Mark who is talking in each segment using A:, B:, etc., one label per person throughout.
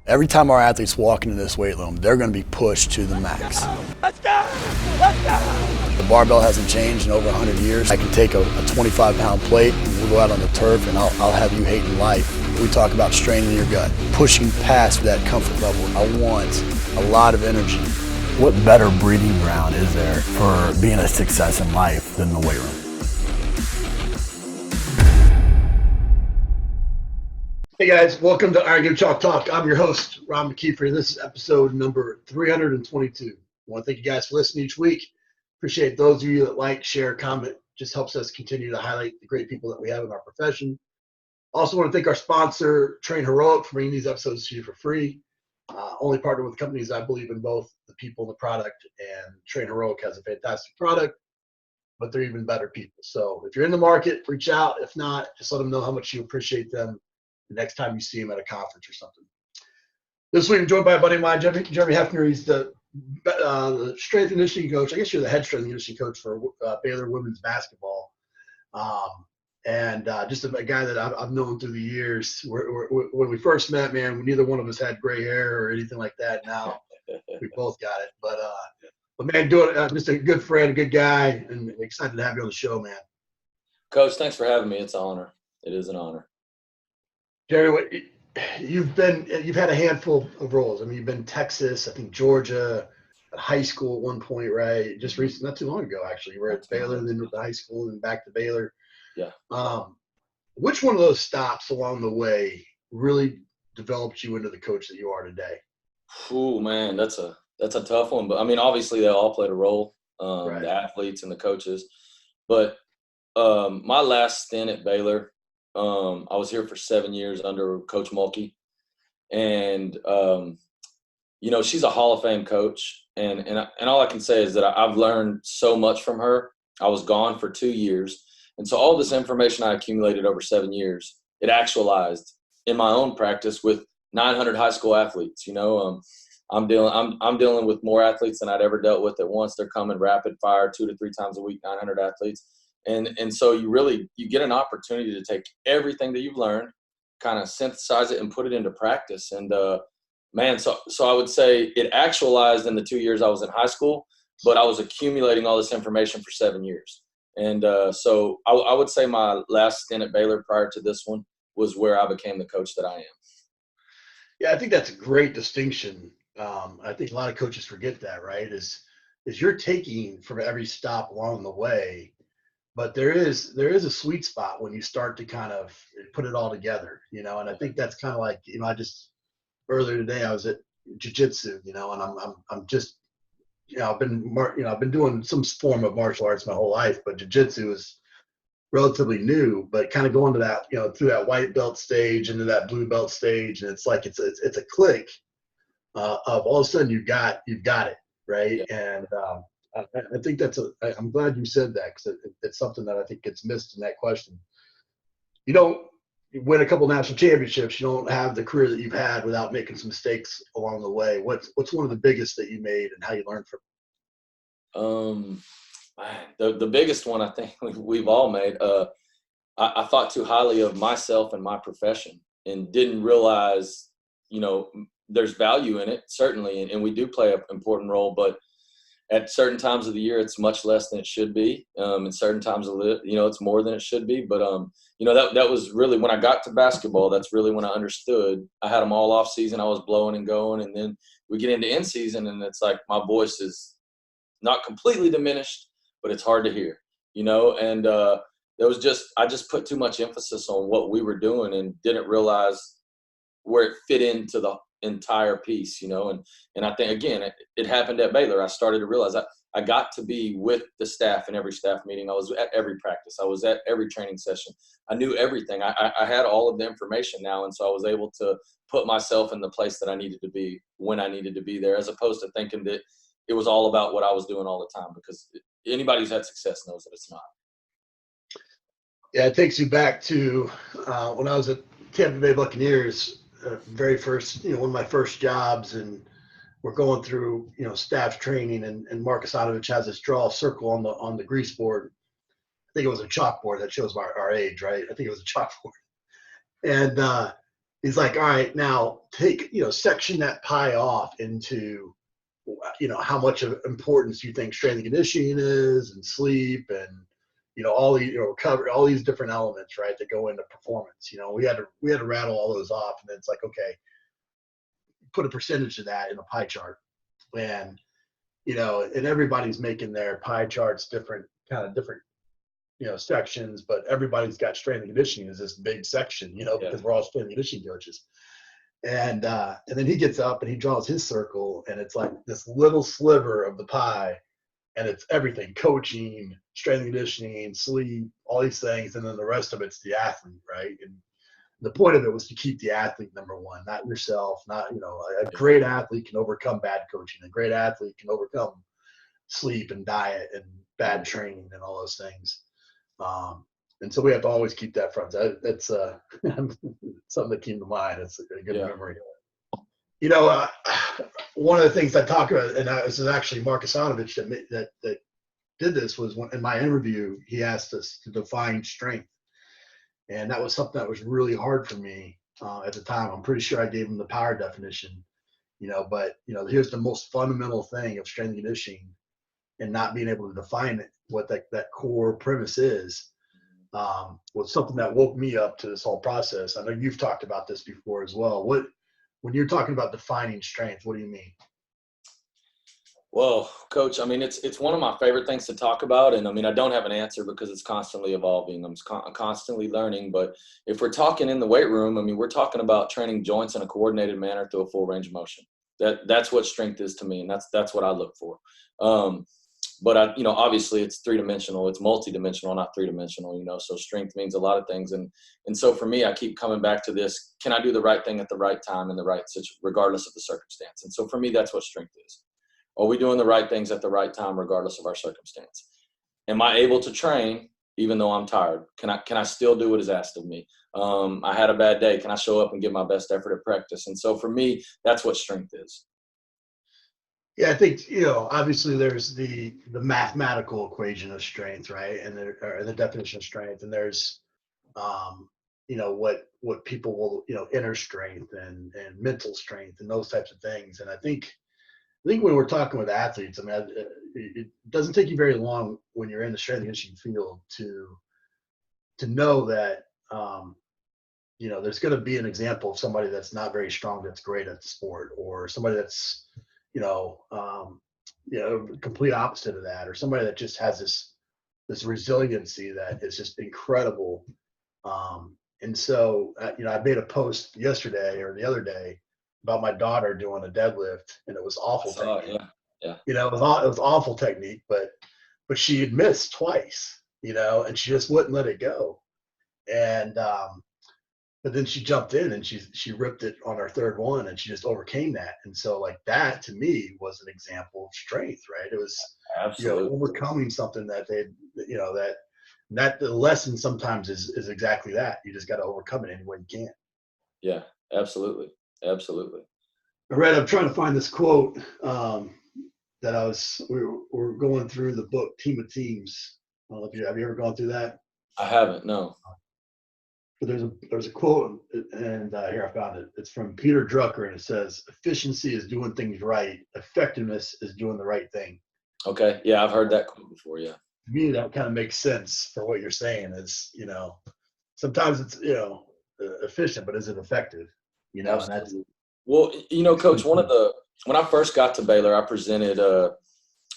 A: Every time our athletes walk into this weight room, they're going to be pushed to the max.
B: Let's go! Let's go!
A: The barbell hasn't changed in over 100 years. I can take a 25-pound plate and we'll go out on the turf and I'll have you hating life. We talk about straining your gut, pushing past that comfort level. I want a lot of energy. What better breeding ground is there for being a success in life than the weight room?
C: Hey guys, welcome to Iron Game Chalk Talk. I'm your host, Ron McKeefery. This is episode number 322. I want to thank you guys for listening each week. Appreciate those of you that like, share, comment. Just helps us continue to highlight the great people that we have in our profession. Also want to thank our sponsor, Train Heroic, for bringing these episodes to you for free. Only partner with companies I believe in both the people and the product, and Train Heroic has a fantastic product, but they're even better people. So if you're in the market, reach out. If not, just let them know how much you appreciate them the next time you see him at a conference or something. This week I'm joined by a buddy of mine, Jeremy Heffner. He's the strength and conditioning coach. I guess you're the head strength and conditioning coach for Baylor women's basketball. And just a guy that I've known through the years. When we first met, man, neither one of us had gray hair or anything like that. Now we both got it. But man, just a good friend, a good guy, and excited to have you on the show, man.
D: Coach, thanks for having me. It's an honor. It is an honor.
C: Jerry, you've had a handful of roles. I mean, you've been Texas, I think Georgia, at high school at one point, right? Just recently, not too long ago, actually. You were at Baylor, and then with the high school, and back to Baylor.
D: Yeah.
C: Which one of those stops along the way really developed you into the coach that you are today?
D: Ooh, man, that's a tough one. But I mean, obviously, they all played a role,
C: Right.
D: The athletes and the coaches. But my last stint at Baylor, I was here for 7 years under Coach Mulkey, and she's a Hall of Fame coach, and all I can say is that I've learned so much from her. I was gone for 2 years, and so all this information I accumulated over 7 years, it actualized in my own practice with 900 high school athletes. I'm dealing with more athletes than I'd ever dealt with at once. They're coming rapid fire 2 to 3 times a week, 900 athletes. And so you get an opportunity to take everything that you've learned, kind of synthesize it and put it into practice. And so I would say it actualized in the 2 years I was in high school, but I was accumulating all this information for 7 years. And so I would say my last stint at Baylor prior to this one was where I became the coach that I am.
C: Yeah, I think that's a great distinction. I think a lot of coaches forget that, right? Is you're taking from every stop along the way. But there is a sweet spot when you start to kind of put it all together, and I think that's kind of like, I just earlier today I was at jiu-jitsu, and I'm just, I've been doing some form of martial arts my whole life, but jiu-jitsu is relatively new, but kind of going to that, through that white belt stage into that blue belt stage, and it's like it's a click of all of a sudden you've got it, right?
D: Yeah.
C: And I think I'm glad you said that, because it's something that I think gets missed in that question. You don't win a couple national championships, you don't have the career that you've had without making some mistakes along the way. What's one of the biggest that you made and how you learned from
D: it? The biggest one I think we've all made. I thought too highly of myself and my profession and didn't realize, there's value in it, certainly, and we do play an important role, but at certain times of the year, it's much less than it should be. In certain times of the, it's more than it should be. But that was really when I got to basketball. That's really when I understood. I had them all off season. I was blowing and going, and then we get into in season, and it's like my voice is not completely diminished, but it's hard to hear. And I just put too much emphasis on what we were doing and didn't realize where it fit into the entire piece, and I think, again, it happened at Baylor. I started to realize I got to be with the staff in every staff meeting. I was at every practice. I was at every training session. I knew everything. I had all of the information now, and so I was able to put myself in the place that I needed to be when I needed to be there, as opposed to thinking that it was all about what I was doing all the time, because anybody who's had success knows that it's not.
C: Yeah, it takes you back to when I was at Tampa Bay Buccaneers, very first, one of my first jobs, and we're going through, staff training, and Marcus Anovich has us draw a circle on the grease board. I think it was a chalkboard that shows our age, right? I think it was a chalkboard. And he's like, all right, now take, section that pie off into, how much of importance you think strength and conditioning is, and sleep, and, all the, recovery, all these different elements, right, that go into performance. We had to rattle all those off, and then it's like, okay, put a percentage of that in a pie chart. And, and everybody's making their pie charts different sections, but everybody's got strength and conditioning as this big section, because we're all strength and conditioning coaches. And then he gets up and he draws his circle, and it's like this little sliver of the pie, and it's everything: coaching, strength and conditioning, sleep, all these things. And then the rest of it's the athlete, right? And the point of it was to keep the athlete number one, not yourself. Not, a great athlete can overcome bad coaching. A great athlete can overcome sleep and diet and bad training and all those things. And so we have to always keep that front. That's something that came to mind. It's a good memory. One of the things I talk about, and this is actually Marcus Anovich that did this, was in my interview, he asked us to define strength. And that was something that was really hard for me at the time. I'm pretty sure I gave him the power definition, but, here's the most fundamental thing of strength and conditioning, and not being able to define it, what that core premise is, was something that woke me up to this whole process. I know you've talked about this before as well. When you're talking about defining strength, what do you mean?
D: Well, Coach, it's one of my favorite things to talk about. And I don't have an answer because it's constantly evolving. I'm constantly learning. But if we're talking in the weight room, we're talking about training joints in a coordinated manner through a full range of motion. That's what strength is to me. And that's what I look for. But obviously it's three-dimensional. It's multi-dimensional, not three-dimensional, so strength means a lot of things. And so for me, I keep coming back to this: can I do the right thing at the right time in the right situation, regardless of the circumstance? And so for me, that's what strength is. Are we doing the right things at the right time, regardless of our circumstance? Am I able to train even though I'm tired? Can I still do what is asked of me? I had a bad day. Can I show up and give my best effort at practice? And so for me, that's what strength is.
C: Yeah, I think, obviously there's the mathematical equation of strength, right? And the definition of strength. And there's, what people will, inner strength and mental strength and those types of things. And I think when we're talking with athletes, it doesn't take you very long when you're in the strength and conditioning field to know that, there's going to be an example of somebody that's not very strong that's great at the sport, or somebody that's, complete opposite of that, or somebody that just has this resiliency that is just incredible. And so, I made a post yesterday or the other day about my daughter doing a deadlift, and it was awful technique.
D: Yeah.
C: It was awful technique, but she had missed twice, and she just wouldn't let it go. And but then she jumped in and she ripped it on her third one, and she just overcame that. And so, like, that to me was an example of strength, right? It was
D: absolutely
C: overcoming something that that the lesson sometimes is exactly that. You just got to overcome it any way you can.
D: Yeah, absolutely.
C: I read, I'm trying to find this quote that we're going through the book Team of Teams. I don't know if have you ever gone through that?
D: I haven't, no.
C: But there's a quote, and here I found it. It's from Peter Drucker, and it says, "Efficiency is doing things right. Effectiveness is doing the right thing." Okay.
D: Yeah, I've heard that quote before. Yeah.
C: To me, that kind of makes sense for what you're saying. Is sometimes it's efficient, but is it effective? And that's
D: well, Coach. When I first got to Baylor, I presented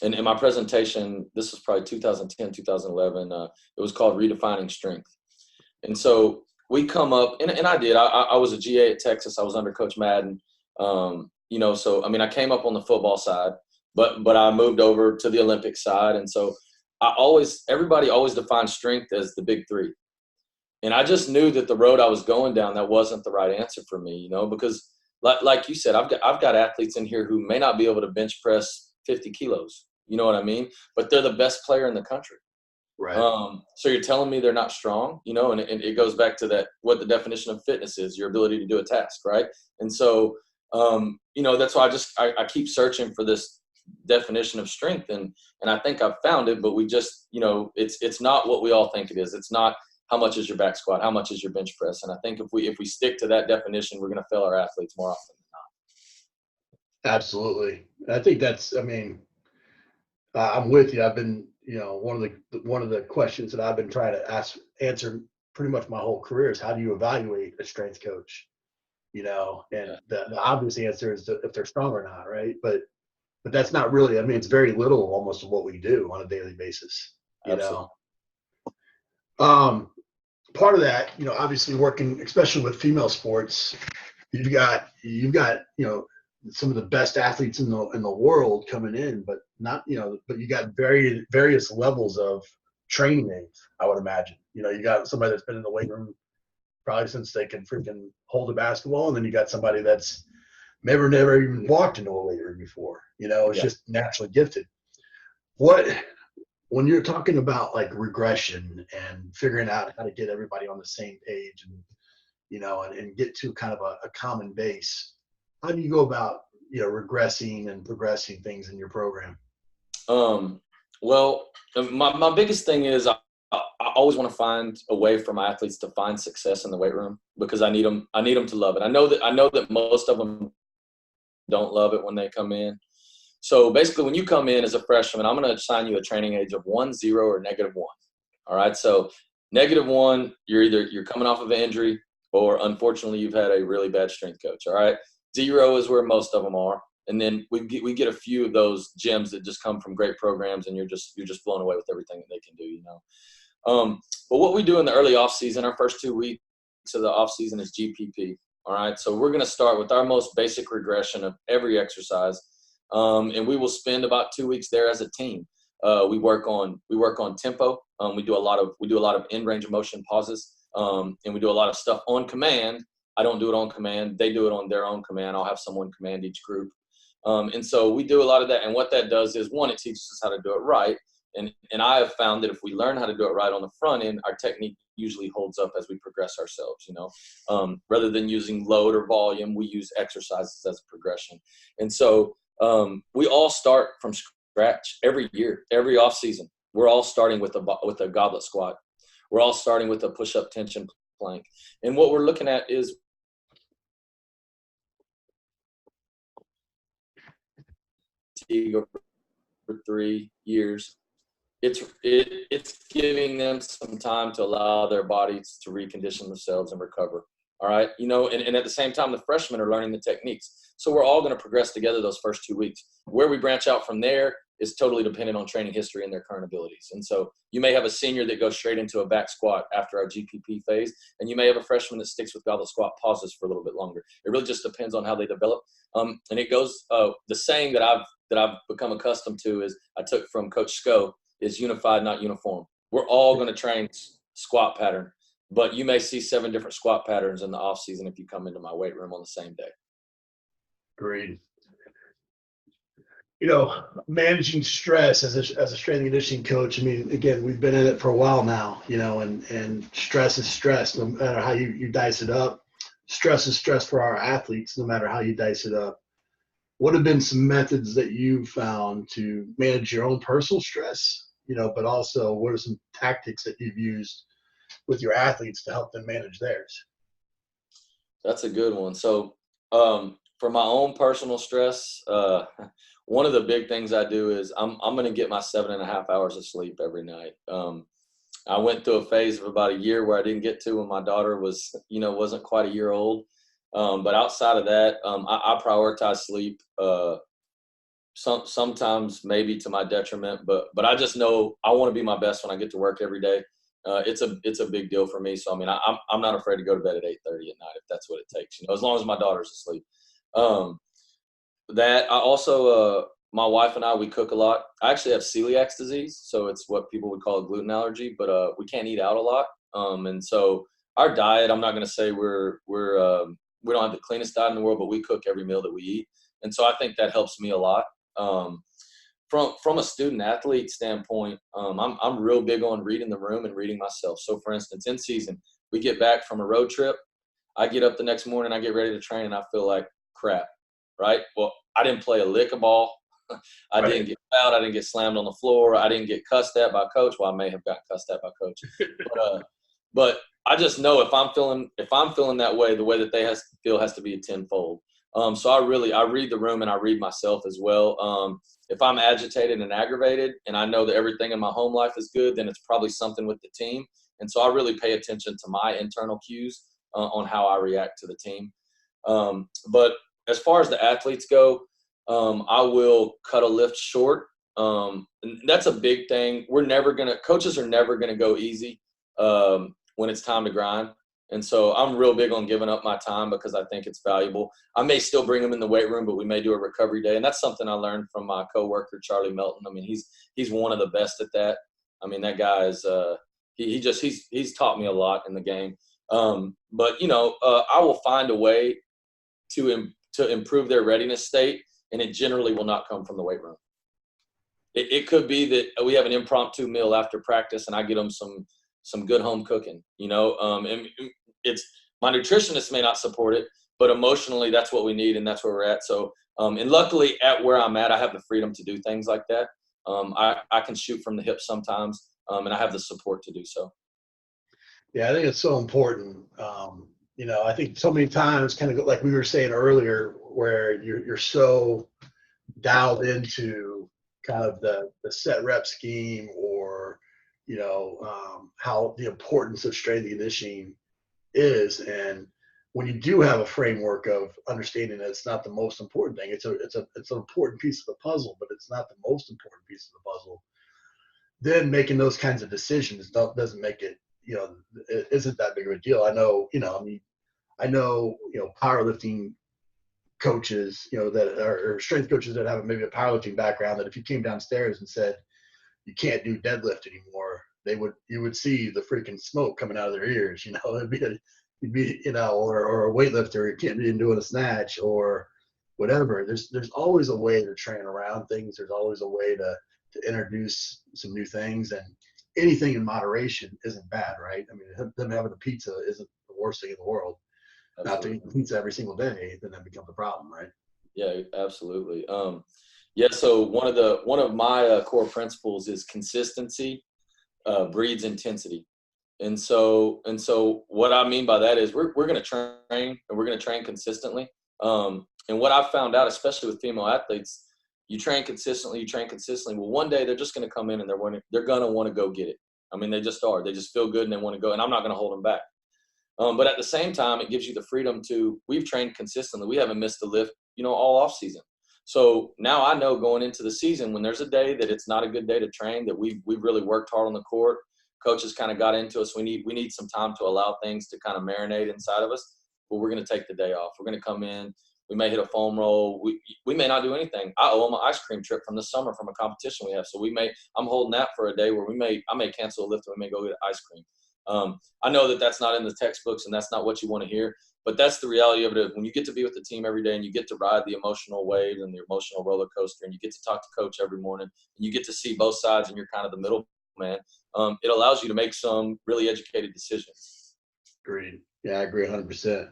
D: in my presentation. This was probably 2010, 2011. It was called Redefining Strength, and so we come up, and I did. I was a GA at Texas. I was under Coach Madden. So I came up on the football side, but I moved over to the Olympic side, and so everybody always defines strength as the big three. And I just knew that the road I was going down, that wasn't the right answer for me, because like you said, I've got athletes in here who may not be able to bench press 50 kilos, you know what I mean? But they're the best player in the country.
C: Right.
D: So you're telling me they're not strong, and it goes back to that, what the definition of fitness is, your ability to do a task. Right. And so, that's why I keep searching for this definition of strength. And I think I've found it, but we just, it's not what we all think it is. It's not how much is your back squat, how much is your bench press. And I think if we stick to that definition, we're going to fail our athletes more often than not.
C: Absolutely. I think that's, I mean, I'm with you. I've been, one of the questions that I've been trying to answer pretty much my whole career is how do you evaluate a strength coach? And the obvious answer is if they're strong or not, right? But that's not really, I mean, it's very little almost of what we do on a daily basis,
D: Absolutely.
C: Part of that, obviously working, especially with female sports, you've got, some of the best athletes in the world coming in, but not, but you got various levels of training aids, I would imagine. You got somebody that's been in the weight room probably since they can freaking hold a basketball, and then you got somebody that's never even walked into a weight room before. It's just naturally gifted. When you're talking about like regression and figuring out how to get everybody on the same page and get to kind of a common base, how do you go about, regressing and progressing things in your program?
D: Well, my biggest thing is I always want to find a way for my athletes to find success in the weight room because I need them to love it. I know that most of them don't love it when they come in. So basically when you come in as a freshman, I'm going to assign you a training age of 1, 0, or -1. All right. So -1, you're coming off of an injury or unfortunately you've had a really bad strength coach. All right. 0 is where most of them are. And then we get a few of those gems that just come from great programs and you're just blown away with everything that they can do, But what we do in the early off season, our first 2 weeks of the off season is GPP. All right. So we're going to start with our most basic regression of every exercise. And we will spend about 2 weeks there as a team. We work on tempo. We do a lot of in range of motion pauses. And we do a lot of stuff on command. I don't do it on command. They do it on their own command. I'll have someone command each group. And so we do a lot of that. And what that does is, one, it teaches us how to do it right. And I have found that if we learn how to do it right on the front end, our technique usually holds up as we progress ourselves, rather than using load or volume, we use exercises as a progression. And so we all start from scratch every year, every off season. We're all starting with a goblet squat. We're all starting with a push-up tension plank. And what we're looking at is for 3 years. It's giving them some time to allow their bodies to recondition themselves and recover. All right. And at the same time, the freshmen are learning the techniques. So we're all going to progress together those first 2 weeks. Where we branch out from there is totally dependent on training history and their current abilities. And so you may have a senior that goes straight into a back squat after our GPP phase, and you may have a freshman that sticks with goblet squat pauses for a little bit longer. It really just depends on how they develop. And it goes, the saying that I've become accustomed to is I took from Coach Sco is unified, not uniform. We're all going to train squat pattern, but you may see 7 different squat patterns in the off season if you come into my weight room on the same day.
C: Agreed. Managing stress as a strength and conditioning coach. I mean, again, we've been in it for a while now, and stress is stress, no matter how you dice it up. Stress is stress for our athletes, no matter how you dice it up. What have been some methods that you found to manage your own personal stress, but also what are some tactics that you've used with your athletes to help them manage theirs?
D: That's a good one. So for my own personal stress, one of the big things I do is I'm going to get my 7.5 hours of sleep every night. I went through a phase of about a year where I didn't get to when my daughter was, wasn't quite a year old. But outside of that, I prioritize sleep. Sometimes maybe to my detriment, but I just know I want to be my best when I get to work every day. It's a big deal for me. So I mean, I'm not afraid to go to bed at 8:30 at night if that's what it takes. As long as my daughter's asleep. That I also my wife and I, we cook a lot. I actually have celiac disease, so it's what people would call a gluten allergy. But we can't eat out a lot, and so our diet. I'm not going to say we don't have the cleanest diet in the world, but we cook every meal that we eat, and so I think that helps me a lot. From a student athlete standpoint, I'm real big on reading the room and reading myself. So for instance, in season, we get back from a road trip. I get up the next morning, I get ready to train, and I feel like crap, right? Well, I didn't play a lick of ball. I didn't get fouled. I didn't get slammed on the floor. I didn't get cussed at by coach. Well, I may have gotten cussed at by coach. But I just know if I'm feeling that way, the way that they feel has to be a tenfold. So I read the room and I read myself as well. If I'm agitated and aggravated and I know that everything in my home life is good, then it's probably something with the team. And so I really pay attention to my internal cues on how I react to the team. But as far as the athletes go, I will cut a lift short. And that's a big thing. Coaches are never going to go easy when it's time to grind. And so I'm real big on giving up my time because I think it's valuable. I may still bring them in the weight room, but we may do a recovery day. And that's something I learned from my coworker, Charlie Melton. I mean, he's one of the best at that. I mean, that guy is, he's taught me a lot in the game. But I will find a way to improve their readiness state, and it generally will not come from the weight room. It could be that we have an impromptu meal after practice and I get them some good home cooking, and it's my nutritionist may not support it, but emotionally that's what we need. And that's where we're at. So, and luckily at where I'm at, I have the freedom to do things like that. I can shoot from the hip sometimes, and I have the support to do so.
C: Yeah, I think it's so important. I think so many times, kind of like we were saying earlier, where you're so dialed into kind of the set rep scheme, or how the importance of strength and conditioning is. And when you do have a framework of understanding that it's not the most important thing, it's an important piece of the puzzle, but it's not the most important piece of the puzzle. Then making those kinds of decisions doesn't make it, it isn't that big of a deal. I know, powerlifting coaches, that are strength coaches that have maybe a powerlifting background, that if you came downstairs and said you can't do deadlift anymore, you would see the freaking smoke coming out of their ears. It'd be or a weightlifter, you can't be doing a snatch or whatever. There's always a way to train around things. There's always a way to introduce some new things, and anything in moderation isn't bad, right? I mean, them having a pizza isn't the worst thing in the world.
D: Absolutely.
C: Not to eat pizza every single day, then that becomes a problem, right?
D: Yeah, absolutely. So one of my core principles is consistency breeds intensity. And so what I mean by that is we're going to train, and we're going to train consistently. And what I've found out, especially with female athletes, you train consistently. Well, one day they're just going to come in and they're going to want to go get it. I mean, they just are. They just feel good and they want to go. And I'm not going to hold them back. But at the same time, it gives you the freedom we've trained consistently. We haven't missed a lift, all off season. So now I know going into the season, when there's a day that it's not a good day to train, that we've really worked hard on the court, coaches kind of got into us. We need some time to allow things to kind of marinate inside of us. But we're going to take the day off. We're going to come in. We may hit a foam roll. We may not do anything. I owe them an ice cream trip from this summer from a competition we have. So I'm holding that for a day where I may cancel a lift and we may go get ice cream. I know that that's not in the textbooks and that's not what you want to hear, but that's the reality of it. When you get to be with the team every day and you get to ride the emotional wave and the emotional roller coaster, and you get to talk to coach every morning and you get to see both sides and you're kind of the middle man, it allows you to make some really educated decisions.
C: Agreed. Yeah, I agree 100%.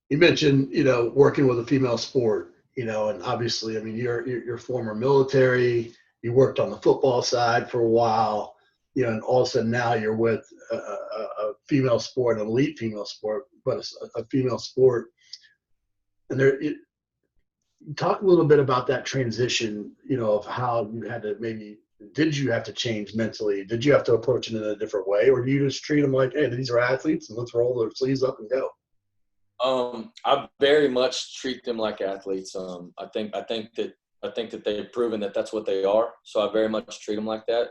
C: You mentioned, working with a female sport, and obviously, I mean, you're former military, you worked on the football side for a while, and all of a sudden now you're with a female sport, an elite female sport, but a female sport. And talk a little bit about that transition, of how you had to did you have to change mentally? Did you have to approach it in a different way? Or do you just treat them like, hey, these are athletes and let's roll their sleeves up and go?
D: I very much treat them like athletes. I think that they've proven that that's what they are. So I very much treat them like that.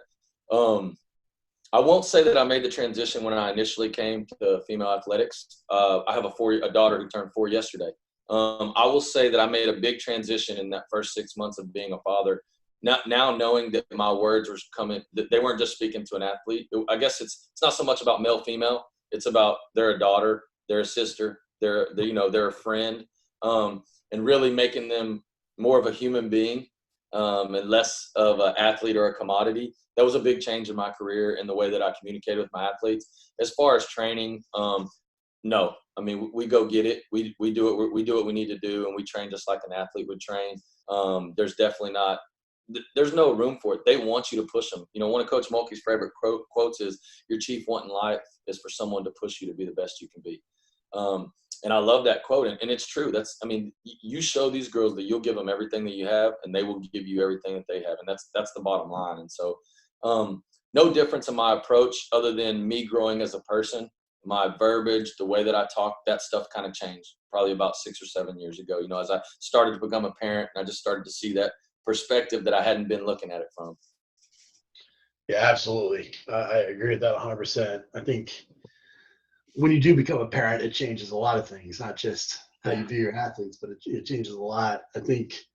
D: I won't say that I made the transition when I initially came to female athletics. I have a daughter who turned 4 yesterday. I will say that I made a big transition in that first 6 months of being a father. Now knowing that my words were coming, that they weren't just speaking to an athlete. I guess it's not so much about male, female. It's about they're a daughter, they're a sister, they're a friend, and really making them more of a human being and less of an athlete or a commodity. That was a big change in my career in the way that I communicated with my athletes. As far as training, no. I mean, we go get it. We do what we need to do, and we train just like an athlete would train. There's definitely not there's no room for it. They want you to push them. You know, one of Coach Mulkey's favorite quotes is, "Your chief want in life is for someone to push you to be the best you can be." And I love that quote, and it's true. You show these girls that you'll give them everything that you have, and they will give you everything that they have, and that's the bottom line. And so, no difference in my approach other than me growing as a person. My verbiage, the way that I talk, that stuff kind of changed probably about 6 or 7 years ago. You know, as I started to become a parent, and I just started to see that perspective that I hadn't been looking at it from.
C: Yeah, absolutely. I agree with that 100%. I think when you do become a parent, it changes a lot of things, not just how you view your athletes, but it changes a lot. I think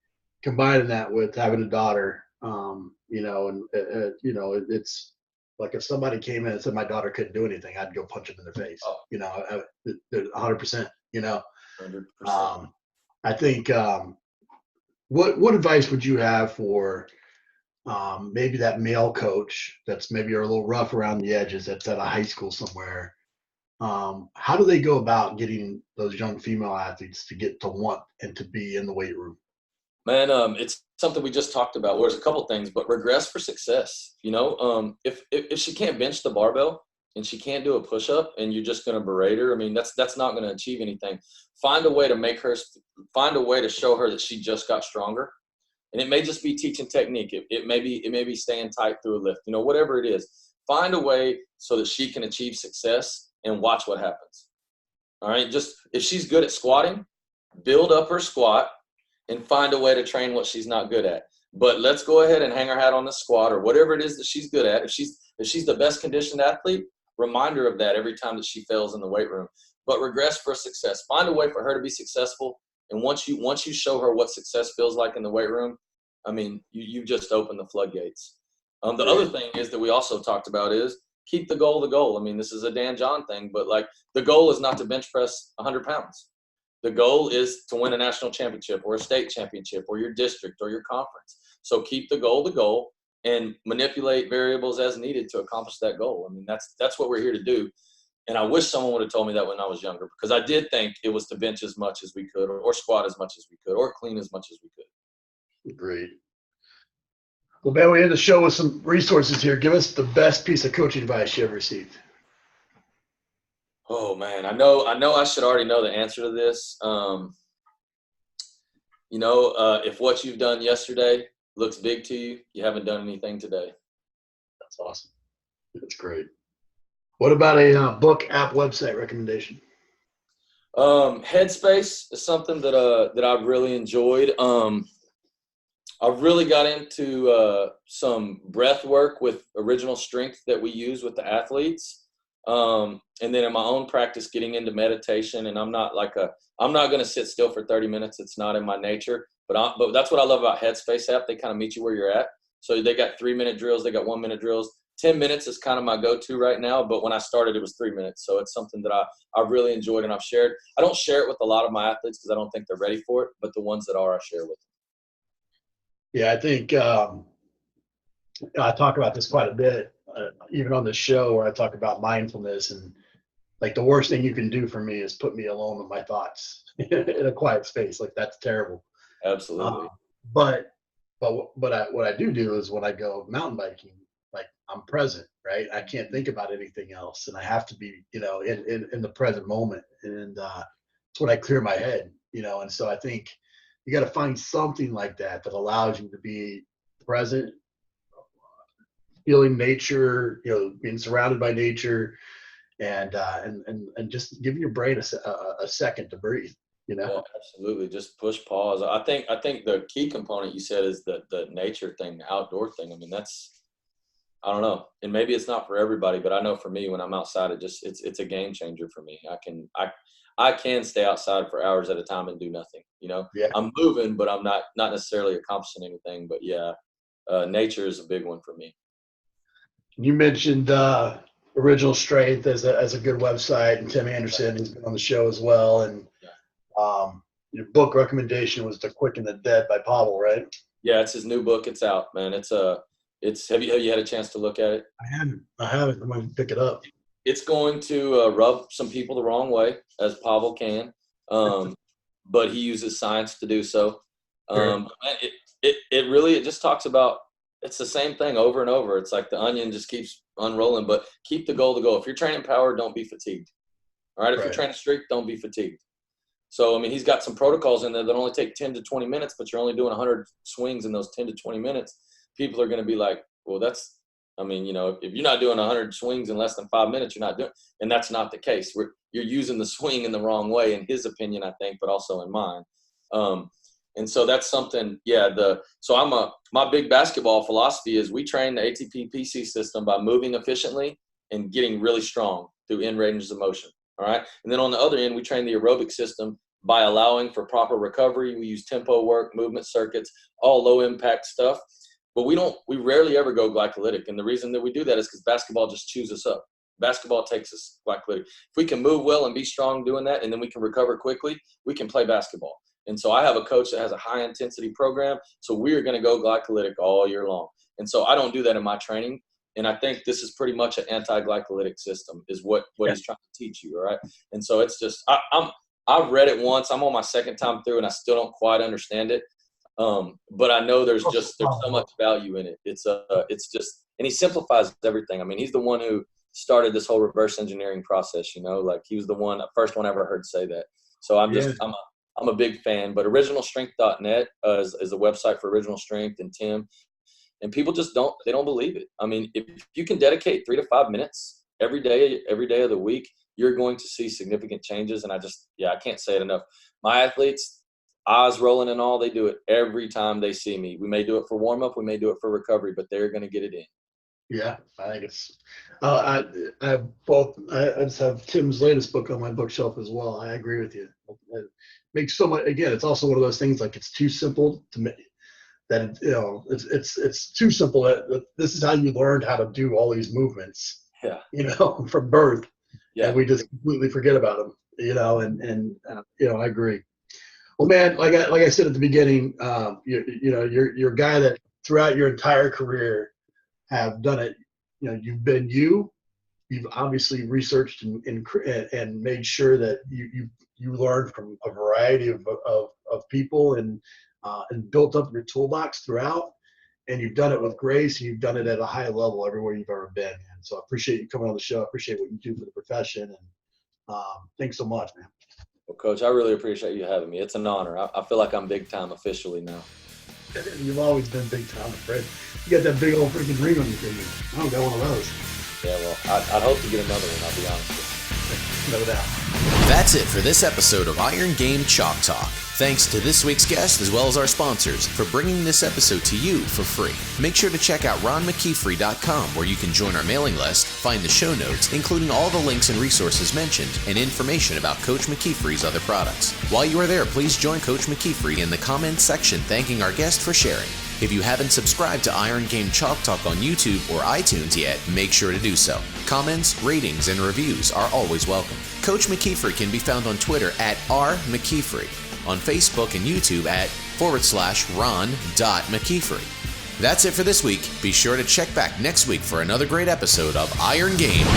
C: combining that with having a daughter, you know, and, it's like if somebody came in and said my daughter couldn't do anything, I'd go punch them in their face, you know, 100%, you know.
D: 100%.
C: I think what advice would you have for maybe that male coach that's maybe a little rough around the edges that's at a high school somewhere? How do they go about getting those young female athletes to get to want and to be in the weight room?
D: Man, it's something we just talked about. Well, there's a couple things, but regress for success. You know, if she can't bench the barbell and she can't do a push-up and you're just going to berate her, I mean, that's not going to achieve anything. Find a way to show her that she just got stronger. And it may just be teaching technique. It may be staying tight through a lift, you know, whatever it is. Find a way so that she can achieve success and watch what happens. All right. Just if she's good at squatting, build up her squat and find a way to train what she's not good at. But let's go ahead and hang her hat on the squat or whatever it is that she's good at. If she's the best conditioned athlete, remind her of that every time that she fails in the weight room. But regress for success. Find a way for her to be successful. And once you show her what success feels like in the weight room, I mean, you've just opened the floodgates. The other thing is that we also talked about is keep the goal the goal. I mean, this is a Dan John thing, but like the goal is not to bench press 100 pounds. The goal is to win a national championship or a state championship or your district or your conference. So keep the goal and manipulate variables as needed to accomplish that goal. I mean, that's what we're here to do. And I wish someone would have told me that when I was younger, because I did think it was to bench as much as we could or squat as much as we could or clean as much as we could.
C: Agreed. Well, Ben, we end the show with some resources here. Give us the best piece of coaching advice you ever received.
D: Oh man, I know I should already know the answer to this. If what you've done yesterday looks big to you, you haven't done anything today.
C: That's awesome. That's great. What about a book, app, website recommendation?
D: Headspace is something that I've really enjoyed. I really got into some breath work with original strength that we use with the athletes. And then in my own practice, getting into meditation, and I'm not going to sit still for 30 minutes. It's not in my nature, but that's what I love about Headspace app. They kind of meet you where you're at. So they got 3-minute drills. They got 1-minute drills. 10 minutes is kind of my go-to right now. But when I started, it was 3 minutes. So it's something that I've really enjoyed and I've shared. I don't share it with a lot of my athletes because I don't think they're ready for it, but the ones that are, I share with them.
C: Yeah, I think I talk about this quite a bit, even on the show where I talk about mindfulness, and like the worst thing you can do for me is put me alone with my thoughts in a quiet space. Like that's terrible.
D: Absolutely.
C: But what I do is when I go mountain biking, like I'm present, right? I can't think about anything else, and I have to be, in the present moment, and it's when I clear my head, And so I think you got to find something like that allows you to be present, feeling nature, being surrounded by nature, and just give your brain a second to breathe.
D: Yeah, absolutely. Just push pause. I think the key component you said is the nature thing, the outdoor thing. I mean, I don't know, and maybe it's not for everybody, but I know for me, when I'm outside, it's a game changer for me. I can stay outside for hours at a time and do nothing.
C: Yeah.
D: I'm moving, but I'm not necessarily accomplishing anything. But yeah, nature is a big one for me.
C: You mentioned Original Strength as a good website, and Tim Anderson has been on the show as well. And your book recommendation was The Quick and the Dead by Pavel, right?
D: Yeah, it's his new book. It's out, man. Have you had a chance to look at it?
C: I haven't. I'm going to pick it up.
D: It's going to rub some people the wrong way, as Pavel can, but he uses science to do so. it really, it just talks about, it's the same thing over and over. It's like the onion just keeps unrolling, but keep the goal to go. If you're training power, don't be fatigued. All right. If you're training strength, don't be fatigued. So, I mean, he's got some protocols in there that only take 10 to 20 minutes, but you're only doing 100 swings in those 10 to 20 minutes. People are going to be like, well, that's, I mean, you know, if you're not doing 100 swings in less than 5 minutes, you're not doing, and that's not the case. You're using the swing in the wrong way, in his opinion, I think, but also in mine. And so that's something, my big basketball philosophy is we train the ATP PC system by moving efficiently and getting really strong through end ranges of motion. All right. And then on the other end, we train the aerobic system by allowing for proper recovery. We use tempo work, movement circuits, all low impact stuff. But we rarely ever go glycolytic. And the reason that we do that is because basketball just chews us up. Basketball takes us glycolytic. If we can move well and be strong doing that, and then we can recover quickly, we can play basketball. And so I have a coach that has a high intensity program. So we are going to go glycolytic all year long. And so I don't do that in my training. And I think this is pretty much an anti-glycolytic system is what he's trying to teach you. All right. And so it's just, I've read it once. I'm on my second time through and I still don't quite understand it. But I know there's so much value in it. It's just, and he simplifies everything. I mean, he's the one who started this whole reverse engineering process, you know, like he was the first one I ever heard say that. So I'm a big fan, but originalstrength.net is a website for Original Strength and Tim. And people just don't believe it. I mean, if you can dedicate 3 to 5 minutes every day of the week, you're going to see significant changes. And I can't say it enough. My athletes, eyes rolling and all, they do it every time they see me. We may do it for warm up, we may do it for recovery, but they're going to get it in.
C: Yeah, I think it's. I just have Tim's latest book on my bookshelf as well. I agree with you. It makes so much. Again, it's also one of those things like it's too simple to make. That it's too simple. That this is how you learned how to do all these movements.
D: Yeah.
C: You know, from birth.
D: Yeah.
C: And we just completely forget about them. You know, and I agree. Well, man, like I said at the beginning, you're a guy that throughout your entire career have done it. You know, you've been you. You've obviously researched and made sure that you learned from a variety of people and built up your toolbox throughout. And you've done it with grace. And you've done it at a high level everywhere you've ever been. And so I appreciate you coming on the show. I appreciate what you do for the profession. And thanks so much, man.
D: Well, Coach, I really appreciate you having me. It's an honor. I feel like I'm big time officially now.
C: You've always been big time, Fred. You got that big old freaking ring on your finger. I don't got one of those.
D: Yeah, well, I'd hope to get another one, I'll be honest with you.
C: No doubt.
E: That's it for this episode of Iron Game Chalk Talk. Thanks to this week's guest as well as our sponsors for bringing this episode to you for free. Make sure to check out ronmckeefery.com where you can join our mailing list, find the show notes, including all the links and resources mentioned, and information about Coach McKeefery's other products. While you are there, please join Coach McKeefery in the comments section thanking our guest for sharing. If you haven't subscribed to Iron Game Chalk Talk on YouTube or iTunes yet, make sure to do so. Comments, ratings, and reviews are always welcome. Coach McKeefery can be found on Twitter at @RMcKeefery, on Facebook and YouTube at /Ron.McKeefery. That's it for this week. Be sure to check back next week for another great episode of Iron Game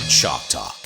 E: Chalk Talk.